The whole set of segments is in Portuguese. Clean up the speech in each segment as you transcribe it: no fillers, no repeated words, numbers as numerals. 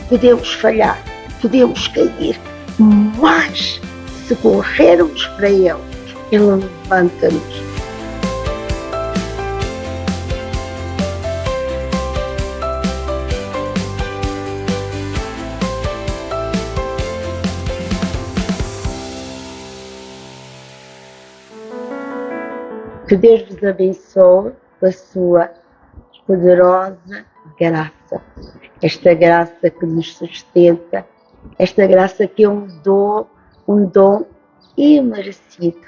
podemos falhar, podemos cair, mas se corrermos para Ele, Ele levanta-nos. Que Deus vos abençoe com a sua poderosa graça. Esta graça que nos sustenta, esta graça que é um dom imerecido.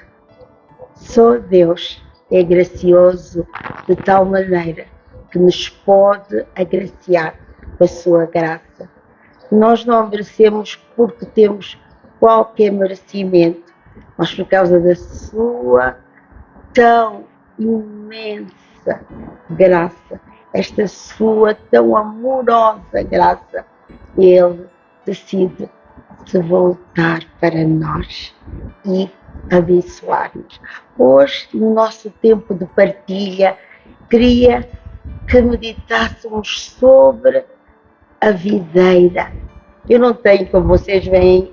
Só Deus é gracioso de tal maneira que nos pode agraciar com a sua graça. Nós não merecemos porque temos qualquer merecimento, mas por causa da sua tão imensa graça, esta sua tão amorosa graça, Ele decide se voltar para nós e abençoar-nos. Hoje, no nosso tempo de partilha, queria que meditássemos sobre a videira. Eu não tenho, como vocês veem,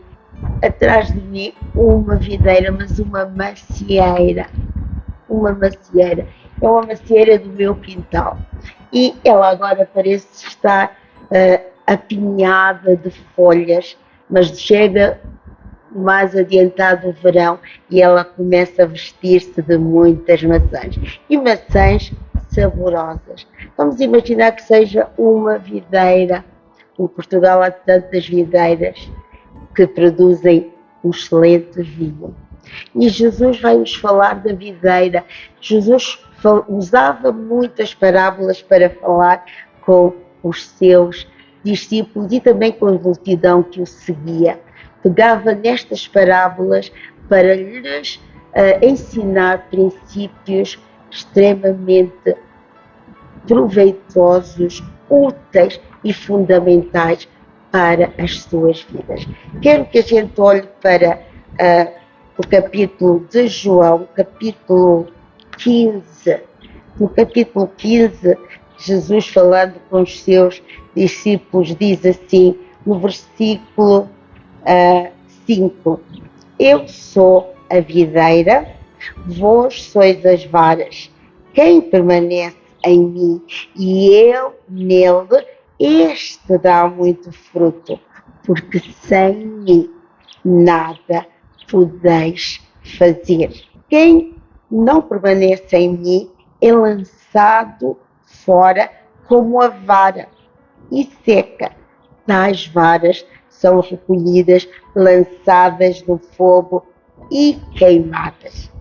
atrás de mim uma videira, mas uma macieira. Uma macieira. É uma macieira do meu quintal. E ela agora parece estar apinhada de folhas, mas chega mais adiantado o verão e ela começa a vestir-se de muitas maçãs. E maçãs saborosas. Vamos imaginar que seja uma videira. Em Portugal há tantas videiras que produzem um excelente vinho. E Jesus vai nos falar da videira. Jesus usava muitas parábolas para falar com os seus discípulos e também com a multidão que o seguia. Pegava nestas parábolas para lhes ensinar princípios extremamente proveitosos, úteis e fundamentais para as suas vidas. Quero que a gente olhe para o capítulo de João, capítulo 15. No capítulo 15, Jesus, falando com os seus discípulos, diz assim, no versículo 5: Eu sou a videira, vós sois as varas. Quem permanece em mim e eu nele, este dá muito fruto, porque sem mim nada podeis fazer. Quem não permanece em mim é lançado fora como a vara e seca. Tais varas são recolhidas, lançadas no fogo e queimadas.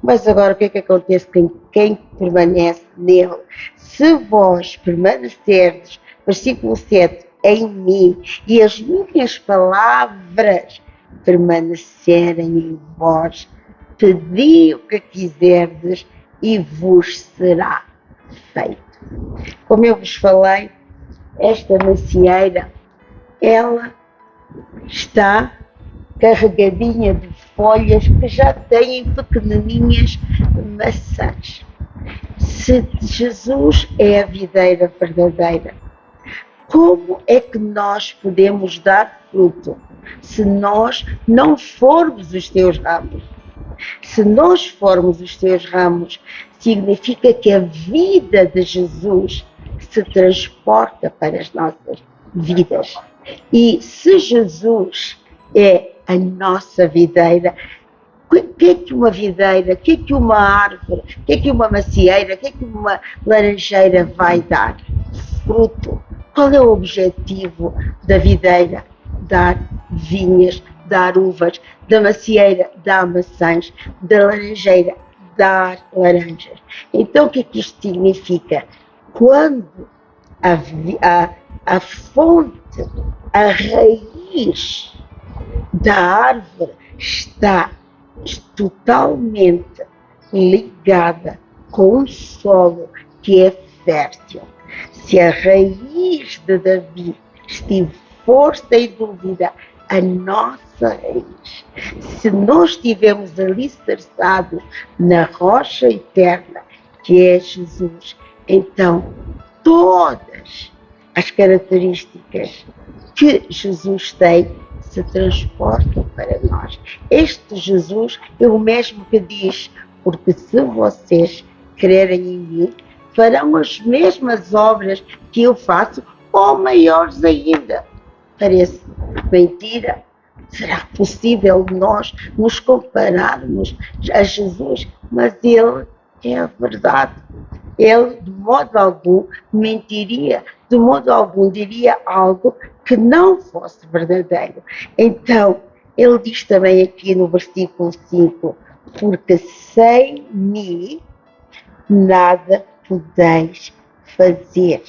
Mas agora o que é que acontece com quem permanece nele? Se vós permanecerdes, versículo 7, em mim e as minhas palavras permanecerem em vós, pedi o que quiserdes e vos será feito. Como eu vos falei, esta macieira, ela está carregadinha de folhas que já têm pequenininhas maçãs. Se Jesus é a videira verdadeira, como é que nós podemos dar fruto se nós não formos os teus ramos? Se nós formos os teus ramos, significa que a vida de Jesus se transporta para as nossas vidas. E se Jesus é a nossa videira, o que é que uma videira, o que é que uma árvore, o que é que uma macieira, o que é que uma laranjeira vai dar? Fruto. Qual é o objetivo da videira? Dar vinhas, dar uvas, da macieira, dar maçãs, da laranjeira, dar laranjas. Então o que é que isto significa? Quando a fonte, a raiz da árvore está totalmente ligada com um solo que é fértil. Se a raiz de Davi for sem dúvida a nossa raiz, se nós estivermos alicerçados na rocha eterna que é Jesus, então todas as características que Jesus tem se transportam para nós. Este Jesus é o mesmo que diz: porque se vocês crerem em mim, farão as mesmas obras que eu faço, ou maiores ainda. Parece mentira. Será possível nós nos compararmos a Jesus? Mas Ele é a verdade. Ele, de modo algum, mentiria, de modo algum, diria algo que não fosse verdadeiro. Então, ele diz também aqui no versículo 5: porque sem mim nada podeis fazer.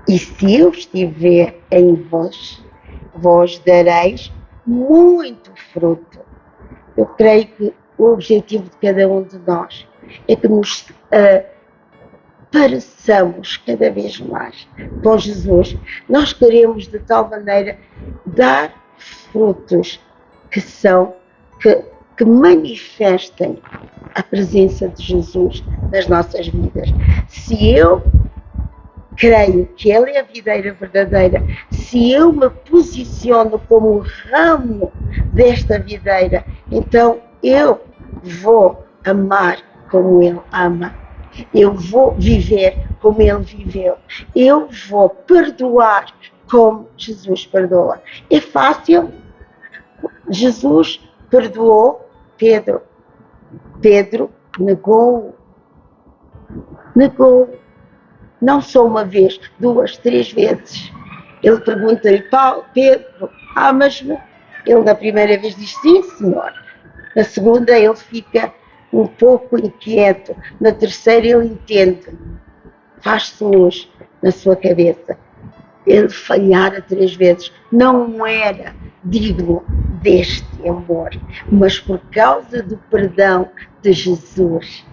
E se eu estiver em vós, vós dareis muito fruto. Eu creio que o objetivo de cada um de nós é que nos pareçamos cada vez mais com Jesus. Nós queremos de tal maneira dar frutos que manifestem a presença de Jesus nas nossas vidas. Se eu creio que Ele é a videira verdadeira, se eu me posiciono como ramo desta videira, então eu vou amar como Ele ama. Eu vou viver como Ele viveu. Eu vou perdoar como Jesus perdoa. É fácil? Jesus perdoou Pedro. Pedro negou. Não só uma vez, 2, 3 vezes. Ele pergunta-lhe: Pedro, amas-me? Ele na primeira vez diz: sim, Senhor. Na segunda ele fica um pouco inquieto. Na terceira ele entende. Faz-se luz na sua cabeça. Ele falhara 3 vezes. Não era digno deste amor. Mas por causa do perdão de Jesus.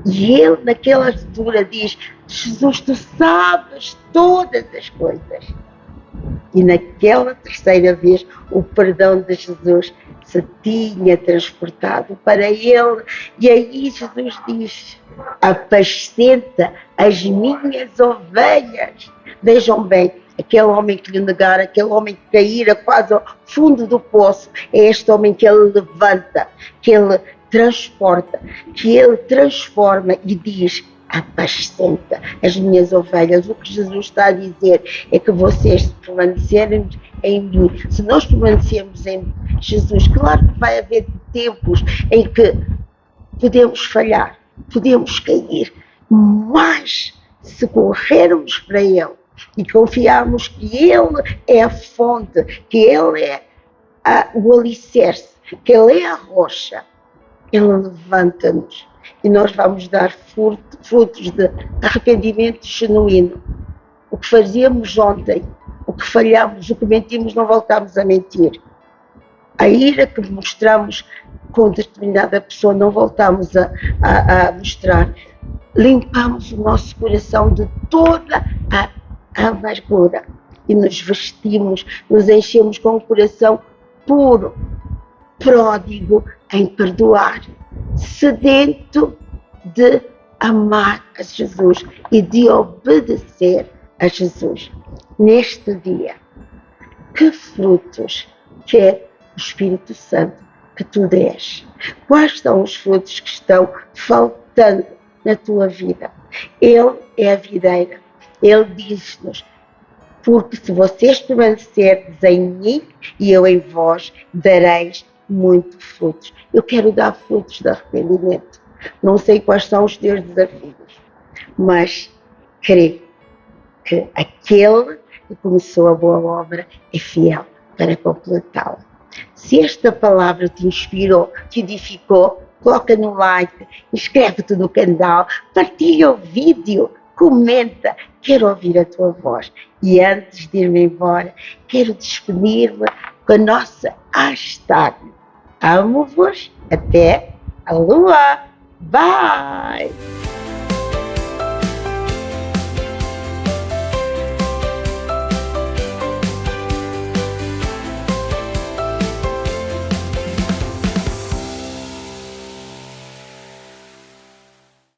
E ele naquela altura diz: Jesus, tu sabes todas as coisas. E naquela terceira vez o perdão de Jesus se tinha transportado para ele. E aí Jesus diz: apascenta as minhas ovelhas. Vejam bem, aquele homem que lhe negara, aquele homem que caíra quase ao fundo do poço, é este homem que ele levanta, que ele transporta, que ele transforma e diz: apascenta as minhas ovelhas. O que Jesus está a dizer é que vocês, se permanecerem em mim, se nós permanecermos em Jesus, claro que vai haver tempos em que podemos falhar, podemos cair, mas se corrermos para Ele e confiarmos que Ele é a fonte, que Ele é o alicerce, que Ele é a rocha, Ele levanta-nos e nós vamos dar frutos de arrependimento genuíno. O que fazíamos ontem, o que falhamos, o que mentimos, não voltamos a mentir. A ira que mostramos com determinada pessoa, não voltamos a mostrar. Limpamos o nosso coração de toda a amargura e nos vestimos, nos enchemos com um coração puro, pródigo em perdoar, sedento de amar a Jesus e de obedecer a Jesus. Neste dia, que frutos quer o Espírito Santo que tu dês? Quais são os frutos que estão faltando na tua vida? Ele é a videira. Ele diz-nos: porque se vocês permanecerdes em mim e eu em vós, dareis muito frutos. Eu quero dar frutos de arrependimento. Não sei quais são os teus desafios, mas creio que aquele que começou a boa obra é fiel para completá-la. Se esta palavra te inspirou, te edificou, coloca no like, inscreve-te no canal, partilha o vídeo, comenta, quero ouvir a tua voz. E antes de ir-me embora, quero despedir-me com a nossa hashtag. Amo-vos até a lua. Bye!